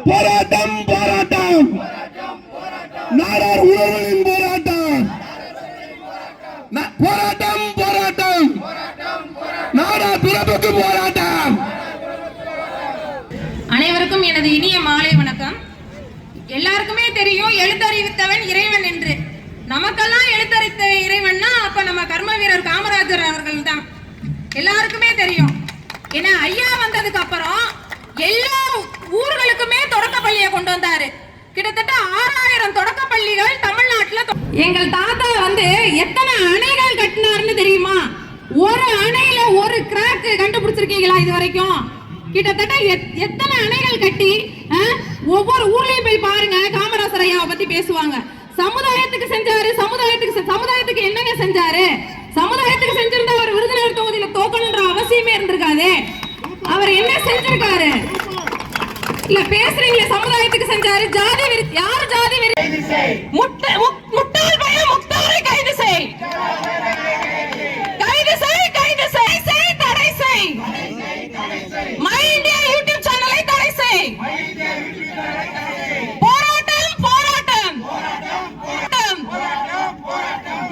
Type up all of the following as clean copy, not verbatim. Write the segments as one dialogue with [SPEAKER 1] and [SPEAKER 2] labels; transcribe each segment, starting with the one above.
[SPEAKER 1] போராட்டம் போராட்டம் நாடார் உணர்வுகளின் போராட்டம் போராட்டம் போராட்டம் நாடார் பிறப்புக்கு போராட்டம்.
[SPEAKER 2] அனைவருக்கும் எனது இனிய மாலை வணக்கம். எல்லாருக்குமே தெரியும் எழுத்தறிவித்தவன் இறைவன் என்று. நமக்கெல்லாம் எழுத்தறித்த இறைவன்னா அப்ப நம்ம கர்ம வீரர் காமராஜர் அவர்கள் தான். எல்லாருக்குமே தெரியும். ஏன்னா ஐயா வந்ததுக்கு அப்புறம் எல்லா ஊர்களுக்குமே தொடக்க பள்ளியை கொண்டு வந்தாரு. கிட்டத்தட்ட 6000 தொடக்க பள்ளிகள் தமிழ்நாட்டுல. எங்கள் தாத்தா வந்து எத்தனை அணைகள் கட்டினார்னு தெரியுமா? ஒரு அணையில ஒரு கிராக் கண்டுபிடிச்சிருக்கீங்களா இது வரைக்கும்? கிட்டத்தட்ட எத்தனை அணைகள் கட்டி ஒவ்வொரு ஊர்லயும் போய் பாருங்க. காமராஜர் ஐயாவை பத்தி பேசுவாங்க. சமுதாயத்துக்கு செஞ்சாரு, சமுதாயத்துக்கு என்னங்க செஞ்சாரு? சமுதாயத்துக்கு செஞ்சிருந்தா அவர் விருதுநகர் தொகுதியில தோக்கணும்ன்ற அவசியமே இருந்திருக்காது. அவர் என்ன செஞ்சிருக்காரு? இல்ல பேசுறீங்களே, சமுதாயத்துக்கு செஞ்சாரு. ஜாதி யார் ஜாதி முட்டாள் பையன் முக்தாரை கைது செய், கைது செய், கைது செய், செய் தடை செய். மை இந்தியா யூடியூப் சேனலை தடை செய். போராட்டம் போராட்டம்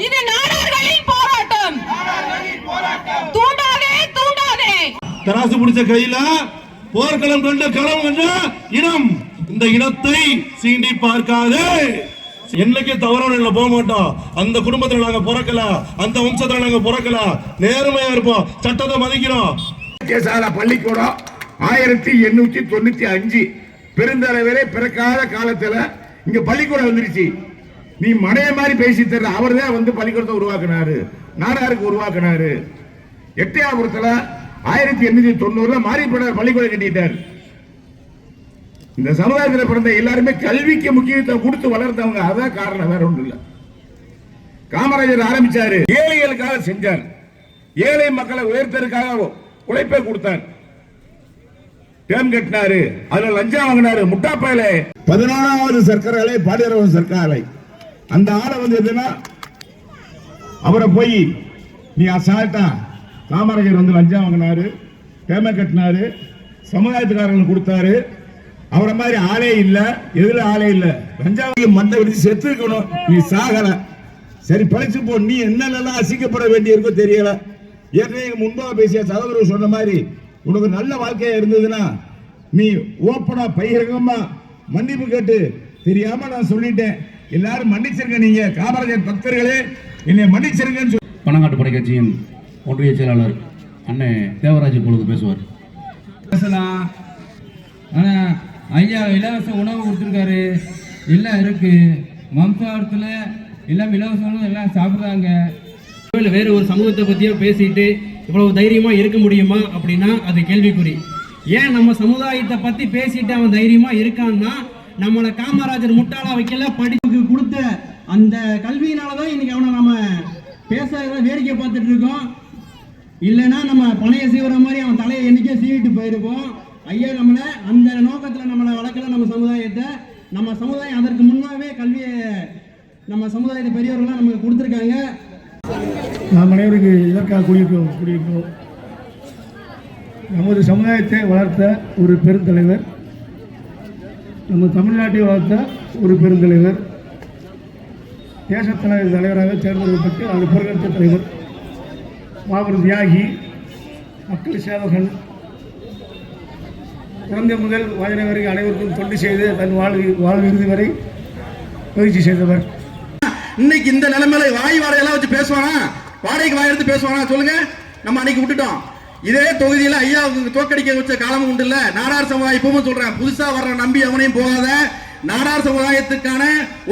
[SPEAKER 2] இது நாடார்களின் போராட்டம். தூண்டாதே தூண்டாதே.
[SPEAKER 1] தராசு பிடிச்ச கையில போர்க்களம் கண்ட களம் என்ற இனம். இந்த இனத்தை சீண்டி பார்க்காது. என்னைக்கு தவறான போக மாட்டோம். அந்த குடும்பத்துல நாங்க பிறக்கல, அந்த வம்சத்துல நாங்க பிறக்கல. நேர்மையா இருப்போம், சட்டத்தை மதிக்கிறோம். பள்ளிக்கூடம் 1895 பெருந்தலைவரே பிறக்காத காலத்துல இங்க பள்ளிக்கூடம் வந்துருச்சு. நீ மடைய மாதிரி பேசி தர. அவர் தான் வந்து பள்ளிக்கூடத்தை உருவாக்குனாரு, நாடாருக்கு உருவாக்குனாரு. எட்டயாபுரத்துல 1890 மாரிப்படார் பள்ளிக்கூடம் கட்டிட்டார். இந்த சமுதாயத்தில் பிறந்த எல்லாருமே கல்விக்கு முக்கியத்துவம் கொடுத்து வளர்ந்தவங்க. அதான் காரணம், வேற ஒன்றும் இல்ல. காமராஜர் ஆரம்பிச்சாரு, ஏழைகளுக்காக செஞ்சார். ஏழை மக்களை உயர்த்ததுக்காக உழைப்பை கொடுத்தார். டேம் கட்டினாரு, அதுல லஞ்சம் வாங்கினாரு. முட்டாப்பையில 14வது சர்க்கரை ஆலை, பாடியரவன் சர்க்கரை ஆலை. அந்த ஆளை வந்து எதுனா அவரை போய் நீ அசால்ட்டா. காமராஜர் வந்து லஞ்சம் வாங்கினாரு, டேம கட்டினாரு, சமுதாயத்துக்காரர்கள் கொடுத்தாரு. அவரை மாதிரி ஆளே இல்ல. எதுல ஆளே இல்ல. லஞ்சாவளி மண்டை விடுத்து செத்து இருக்கணும். நீ சாகல, சரி பழிச்சு போ. நீ என்னெல்லாம் அசிக்கப்பட வேண்டி இருக்கோ தெரியல. ஏற்கனவே முன்பாக பேசிய சகோதரர் சொன்ன மாதிரி உனக்கு நல்ல வாழ்க்கையா இருந்ததுன்னா நீ ஓப்பனா பகிரங்கமா மன்னிப்பு கேட்டு. தெரியாம நான் சொல்லிட்டேன், எல்லாரும் மன்னிச்சிருங்க. நீங்க காமராஜர் பக்தர்களே என்னை மன்னிச்சிருங்கன்னு சொல்லி.
[SPEAKER 3] பனங்காட்டுப்படை கட்சியின் ஒன்றிய செயலாளர் அண்ணன் தேவராஜ் பொழுது பேசுவார்.
[SPEAKER 4] பேசலாம். ஆனா ஐயா இலவச உணவு கொடுத்துருக்காரு, எல்லாம் இருக்கு. வம்சாவரத்தில் எல்லாம் இலவச உணவு எல்லாம் சாப்பிட்றாங்க. வேறு ஒரு சமூகத்தை பற்றியோ பேசிட்டு இவ்வளவு தைரியமா இருக்க முடியுமா அப்படின்னா அது கேள்விக்குறி. ஏன் நம்ம சமுதாயத்தை பற்றி பேசிட்டு அவன் தைரியமா இருக்கான்னா நம்மளை காமராஜர் முட்டாளா வைக்கல, படிப்புக்கு கொடுத்த அந்த கல்வியினாலதான் இன்னைக்கு அவனை நம்ம பேச வேடிக்கை பார்த்துட்டு இருக்கோம். இல்லைன்னா நம்ம பணைய சீவுற மாதிரி அவன் தலையை என்னைக்கே சீவிட்டு போயிருப்போம். ஐயா நம்மளை அந்த நோக்கத்தில் நம்மளை வளர்க்கல. நம்ம சமுதாயத்தை, நம்ம சமுதாயம் அதற்கு முன்னாவே கல்வியை நம்ம சமுதாயத்தை பெரியவர்கள்லாம் நமக்கு கொடுத்துருக்காங்க.
[SPEAKER 5] நாம் அனைவருக்கு இதற்காக கூடியிருக்கிறோம். நமது சமுதாயத்தை வளர்த்த ஒரு பெருந்தலைவர், நம்ம தமிழ்நாட்டை வளர்த்த ஒரு பெருந்தலைவர், தேசத்தலைவர் தலைவராக தேர்ந்தெடுக்கப்பட்டு அது பொறுப்பேற்ற தலைவர், மாபெரும் தியாகி, மக்கள் சேவகன், குழந்தை முதல் வயது வரை அனைவருக்கும் தொண்டு செய்து தன் வாழ்வு இறுதி வரை பயிற்சி செய்தவர்.
[SPEAKER 6] இன்னைக்கு இந்த நிலைமையில வாய் வாடையெல்லாம் வச்சு பேசுவானா? வாடகைக்கு வாய் எடுத்து பேசுவானா சொல்லுங்க? நம்ம அன்னைக்கு விட்டுட்டோம். இதே தொகுதியில ஐயா தோக்கடிக்க வச்ச காலமும் உண்டு இல்ல. நாடார் சமுதாயம் இப்பவும் சொல்றேன், புதுசா வர்ற நம்பி அவனையும் போகாத. நாடார் சமுதாயத்துக்கான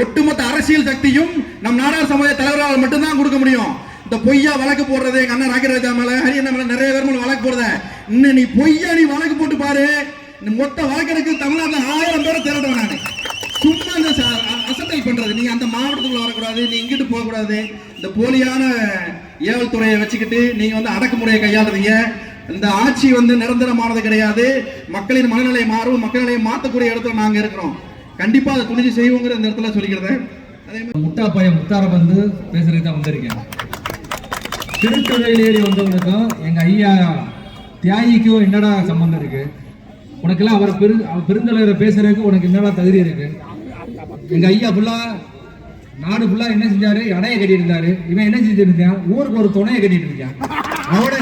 [SPEAKER 6] ஒட்டுமொத்த அரசியல் சக்தியும் நம் நாடார் சமுதாய தலைவரால் மட்டும்தான் கொடுக்க முடியும். இந்த பொய்யா வழக்கு போடுறது எங்க அண்ணன் ராஜராஜா மேல, ஹரியண்ணா மேல நிறைய பேர் மேல வழக்கு போடுற. இன்னும் நீ பொய்யா நீ வழக்கு போட்டு பாரு. மொத்த வழக்கெடுக்கு தமிழ்நாட்டில் 1000 பேரை திரட்டுவேன் நான். சும்மா இந்த அசட்டை பண்றது. நீங்க அந்த மாவட்டத்துக்குள்ள வரக்கூடாது, நீ இங்கிட்டு போகக்கூடாது. இந்த போலியான ஏவல் துறையை வச்சுக்கிட்டு நீங்க வந்து அடக்குமுறையை கையாளுறீங்க. இந்த ஆட்சி வந்து நிரந்தரமானது கிடையாது. மக்களின் மனநிலை மாறும், மக்கள் நிலையை மாற்றக்கூடிய இடத்துல நாங்க இருக்கிறோம். கண்டிப்பா அதை துணிச்சு செய்வோங்கிற இந்த இடத்துல சொல்லிக்கிறேன். அதே மாதிரி
[SPEAKER 4] முட்டா பையன் முத்தார வந்து பேசுறதுக்கு தான் வந்திருக்கேன். திருத்துறையில் ஏறி வந்தவங்களுக்கும் எங்க ஐயா தியாகிக்கும் என்னடா சம்பந்தம் இருக்கு? உனக்கெல்லாம் அவர் பெருந்தலைவரை பேசுறதுக்கு உனக்கு என்னெல்லாம் தகுதி இருக்கு? எங்க ஐயா ஃபுல்லா நாடு ஃபுல்லா என்ன செஞ்சாரு? அணையை கட்டிட்டு இருந்தாரு. இவன் என்ன செஞ்சுட்டு இருந்தான்? ஊருக்கு ஒரு துணையை கட்டிட்டு இருக்கான். அவனை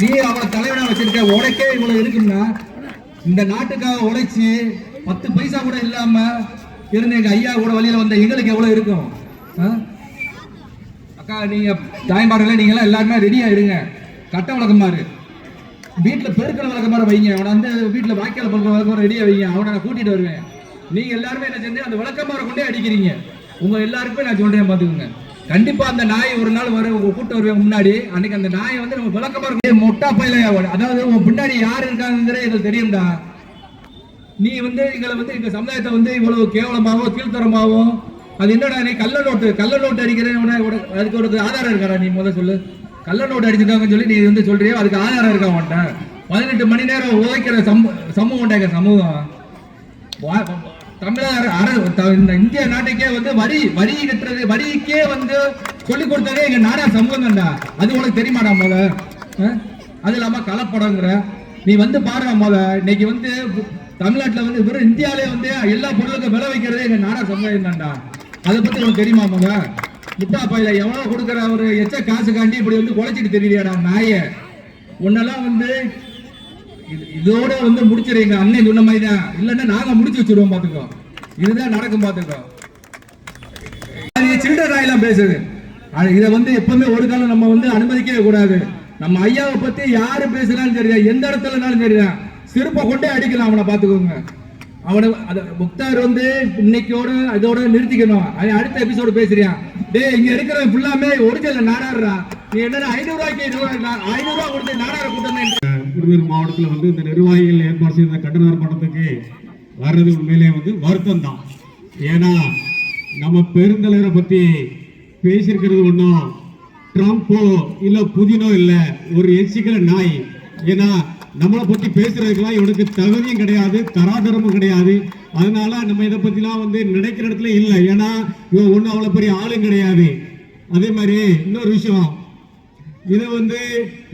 [SPEAKER 4] நீ அவனை தலைவனா வச்சிருக்க. உனக்கே இவ்வளவு இருக்குன்னா இந்த நாட்டுக்காக உழைச்சு 10 பைசா கூட இல்லாம இருந்த எங்க ஐயா கூட வழியில வந்த எங்களுக்கு எவ்வளவு இருக்கும்? அக்கா, நீங்க தாய்மார்களே, நீங்க எல்லாம் எல்லாருமே ரெடியா இருங்க. கட்ட விளக்கமாறு வீட்டுல பெருக்கிற விளக்கமாறு வைங்க. அவனை வந்து வீட்டுல வாய்க்கால பண்ற விளக்கமாறு ரெடியா வைங்க. அவனை நான் கூட்டிட்டு வருவேன். நீங்க எல்லாருமே என்ன செஞ்சு அந்த விளக்கமாற கொண்டே அடிக்கிறீங்க. உங்க எல்லாருக்குமே நான் சொல்றேன், பாத்துக்கோங்க. கண்டிப்பா அந்த நாய் ஒரு நாள் வரும், உங்க கூட்டு வருவேன் முன்னாடி. அன்னைக்கு அந்த நாயை வந்து நம்ம விளக்கமாற மொட்டா பையில, அதாவது உங்க பின்னாடி யாரு இருக்காங்கிறது எங்களுக்கு தெரியும்டா. நீ வந்து எங்களை வந்து எங்க சமுதாயத்தை வந்து இவ்வளவு கேவலமாகவும் கீழ்த்தரமாகவும், அது என்னடா நீ கள்ள நோட்டு அடிக்கிறேன், அதுக்கு ஒரு ஆதாரம் இருக்காடா? நீ முதல்ல சொல்லு. கள்ள நோட்டு அடிச்சிருக்காங்கன்னு சொல்லி நீ வந்து சொல்றியோ, அதுக்கு ஆதாரம் இருக்கா உன்ட்ட? 18 மணி நேரம் உழைக்கிற சமூகம் எங்க சமூகம். தமிழக இந்திய நாட்டுக்கே வந்து வரி கட்டுறது, வரிக்கே வந்து சொல்லிக் கொடுத்ததே எங்க நாடார் சமூகம் தான்டா. அது உனக்கு தெரியுமாடா? அது இல்லாம கலப்படங்கிற நீ வந்து பாருங்க. இன்னைக்கு வந்து தமிழ்நாட்டுல வந்து வெறும் இந்தியாவிலே வந்து எல்லா பொருளுக்கும் விலை வைக்கிறதே எங்க நாடார் சமுதாயம் தான்டா. அதை பத்தி உனக்கு தெரியுமா? முட்டா பையில எவ்வளவு கொடுக்குற ஒரு எச்ச காசு காண்டி இப்படி வந்து குலைச்சிட்டு தெரியலையாடா நாய. உன்னெல்லாம் வந்து இதோட வந்து முடிச்சிருங்க. அண்ணன் சொன்ன மாதிரி தான், இல்லைன்னா நாங்க முடிச்சு வச்சிருவோம். பாத்துக்கோ, இதுதான் நடக்கும். பாத்துக்கோ, சில்டர் ராயெல்லாம் பேசுது. இதை வந்து எப்பவுமே ஒரு காலம் நம்ம வந்து அனுமதிக்கவே கூடாது. நம்ம ஐயாவை பத்தி யாரு பேசுறாலும் சரிதான், எந்த இடத்துலனாலும் சரிதான், சிறப்பை கொண்டே அடிக்கலாம். அவனை பாத்துக்கோங்க. அவனை முக்தார் வந்து இன்னைக்கோட இதோட நிறுத்திக்கணும். அடுத்த எபிசோடு பேசுறியா? டேய், இங்க இருக்கிற ஃபுல்லாமே ஒரிஜினல் நாடாடுறா. நீ என்ன 500 ரூபாய்க்கு 500 ரூபாய் கொடுத்து நாடார கூட்டம்.
[SPEAKER 5] விருதுநகர் மாவட்டத்தில் வந்து இந்த நிர்வாகிகள் ஏற்பாடு செய்த கண்டன ஆர்ப்பாட்டத்துக்கு வர்றது உண்மையிலே வந்து வருத்தம் தான். ஏன்னா நம்ம பெருந்தலைவரை பத்தி பேசியிருக்கிறது ஒன்றும் ட்ரம்ப்போ இல்லை புதினோ இல்லை, ஒரு எச்சிக்கல நாய். ஏன்னா நம்மளை பத்தி பேசுறதுக்கெல்லாம் இவனுக்கு தகுதியும் கிடையாது, தராதரமும் கிடையாது. அதனால நம்ம இதை பத்திலாம் வந்து நினைக்கிற இடத்துல இல்லை. ஏன்னா இவன் ஒன்றும் அவ்வளோ பெரிய ஆளும் கிடையாது. அதே மாதிரி இன்னொரு விஷயம், இதை வந்து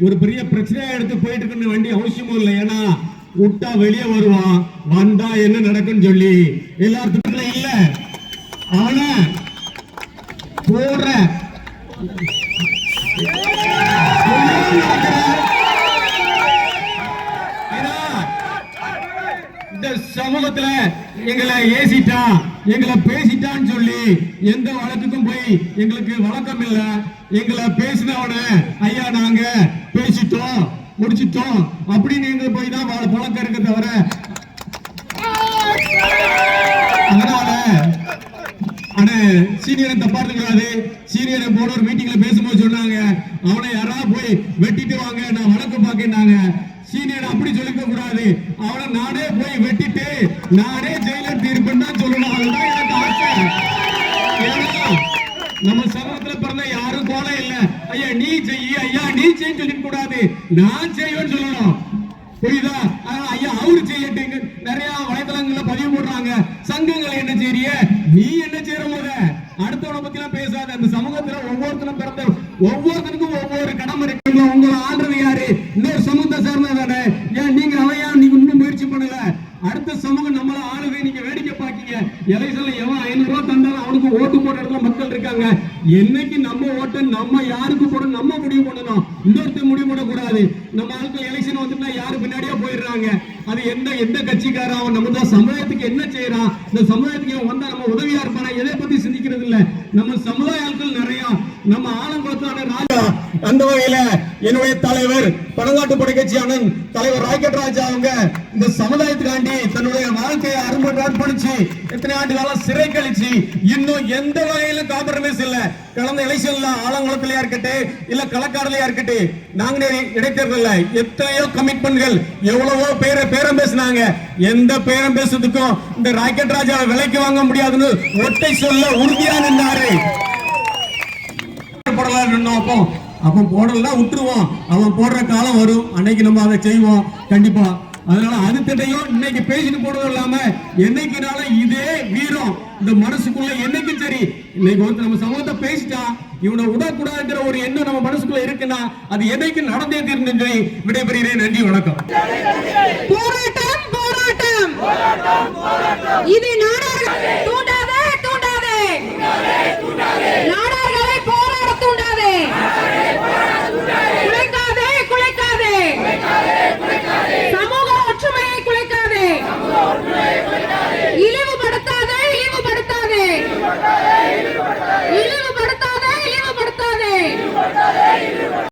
[SPEAKER 5] ஒரு பெரிய பிரச்சனையா எடுத்து போயிட்டு இருக்க வேண்டிய அவசியமும் இல்லை. ஏன்னா விட்டா வெளியே வருவான், வந்தா என்ன நடக்குன்னு சொல்லி எல்லாத்துக்கும் இல்ல. அவனை போடுற இந்த சமூகத்துல எங்களை ஏசிட்டான், எங்களை பேசிட்டான்னு சொல்லி எந்த வழக்குக்கும் போய் எங்களுக்கு வழக்கம் இல்ல. எங்களை பேசினவன ஐயா நாங்க பேசிட்டோம் முடிச்சிட்டோம் அப்படின்னு எங்க போய் தான் பழக்கம் இருக்க தவிர, அதனால சீனியரை தப்பா இருக்காது. சீனியரை போன ஒரு மீட்டிங்ல பேசும்போது சொன்னாங்க, அவனை யாராவது போய் வெட்டிட்டு வாங்க, நான் வழக்கு பார்க்கனாங்க. சீனியர் அப்படி சொல்லிக்க கூடாது. அவனை நானே போய் வெட்டிட்டு நானே ஜெயிலர் தீர்ப்புன்னு தான் சொல்லணும். அதுதான் எனக்கு ஆசை. நம்ம சமூகத்துல பிறந்த யாரும் போல இல்ல. ஐயா நீ செய்ய, ஐயா நீ செய்ய சொல்லிக்க கூடாது, நான் செய்வேன்னு சொல்லணும். புரியுதா? ஐயா அவரு செய்யட்டுங்க. நிறைய வலைதளங்கள்ல பதிவு போடுறாங்க, சங்கங்கள் என்ன செய்ய, நீ என்ன செய்யற போத அடுத்தவனை பத்தி எல்லாம் பேசாத. அந்த சமூகத்துல ஒவ்வொருத்தரும் பிறந்த ஒவ்வொருத்தருக்கும் ஒவ்வொரு கடமை இருக்கு. உங்களை ஆள்றது யாரு? இன்னொரு சமூகத்தை சேர்ந்ததானே. ஏன் நீங்க அவையா நீங்க இன்னும் முயற்சி பண்ணல? அடுத்த சமூகம் நம்மள ஆளுது, நீங்க வேடிக்கை பாக்கீங்க. எலெக்ஷன்ல எவன் 500 ரூபாய் தந்தாலும் அவனுக்கு ஓட்டு போடுற இடத்துல மக்கள் இருக்காங்க. என்னைக்கு நம்ம ஓட்டு நம்ம யாருக்கு போடணும் நம்ம முடிவு பண்ணணும், இன்னொருத்தர் முடிவு பண்ணக்கூடாது. நம்ம ஆட்கள் எலெக்ஷன் வந்துட்டா யாரு பின்னாடியா போயிடுறாங்க. அது எந்த கட்சிக்காரன், அவன் நம்ம தான் சமுதாயத்துக்கு என்ன செய்யறான், இந்த சமுதாயத்துக்கு அவன் வந்தா நம்ம உதவியா இருப்பானா, எதை பத்தி சிந்திக்கிறது இல்ல. நம்ம சமுதாய ஆட்கள் நிறைய, நம்ம ஆலங்குளத்தான ராஜா. அந்த வகையில என்னுடைய தலைவர் பழங்காட்டு படை கட்சியான தலைவர் ராக்கெட் ராஜா அவங்க இந்த சமுதாயத்துக்காண்டி தன்னுடைய வாழ்க்கையை அர்ப்பணிச்சு எத்தனை ஆண்டு காலம் சிறை கழிச்சு இன்னும் எந்த வகையிலும் காம்ப்ரமைஸ் இல்ல. கடந்த எலெக்ஷன்ல ஆலங்குளத்திலயா இருக்கட்டும் இல்ல களக்காடுலயா இருக்கட்டும், நாங்க இடைத்தேர்தல்ல எத்தனையோ கமிட்மெண்ட்கள் எவ்வளவோ பேரம் பேசினாங்க. எந்த பேரம் பேசுறதுக்கும் இந்த ராக்கெட் ராஜா விலைக்கு வாங்க முடியாதுன்னு ஒட்டை சொல்ல உறுதியா நின்றாரு. அப்ப போடல விட்டுருவோம், அவன் போடுற காலம் வரும், அன்னைக்கு நம்ம அதை செய்வோம் கண்டிப்பா. அதனால அது திட்டையும் இன்னைக்கு பேசிட்டு போடுறது இல்லாம என்னைக்குனால இதே வீரம் இந்த மனசுக்குள்ள என்னைக்கும் சரி, இன்னைக்கு வந்து நம்ம சமூகத்தை பேசிட்டா இவனை விடக்கூடாதுங்கிற ஒரு எண்ணம் நம்ம மனசுக்குள்ள இருக்குன்னா அது என்னைக்கு நடந்தே தீர்ந்து விடைபெறுகிறேன். நன்றி, வணக்கம்.
[SPEAKER 2] போராட்டம் இது நாடார் தூண்டாதே தூண்டாதே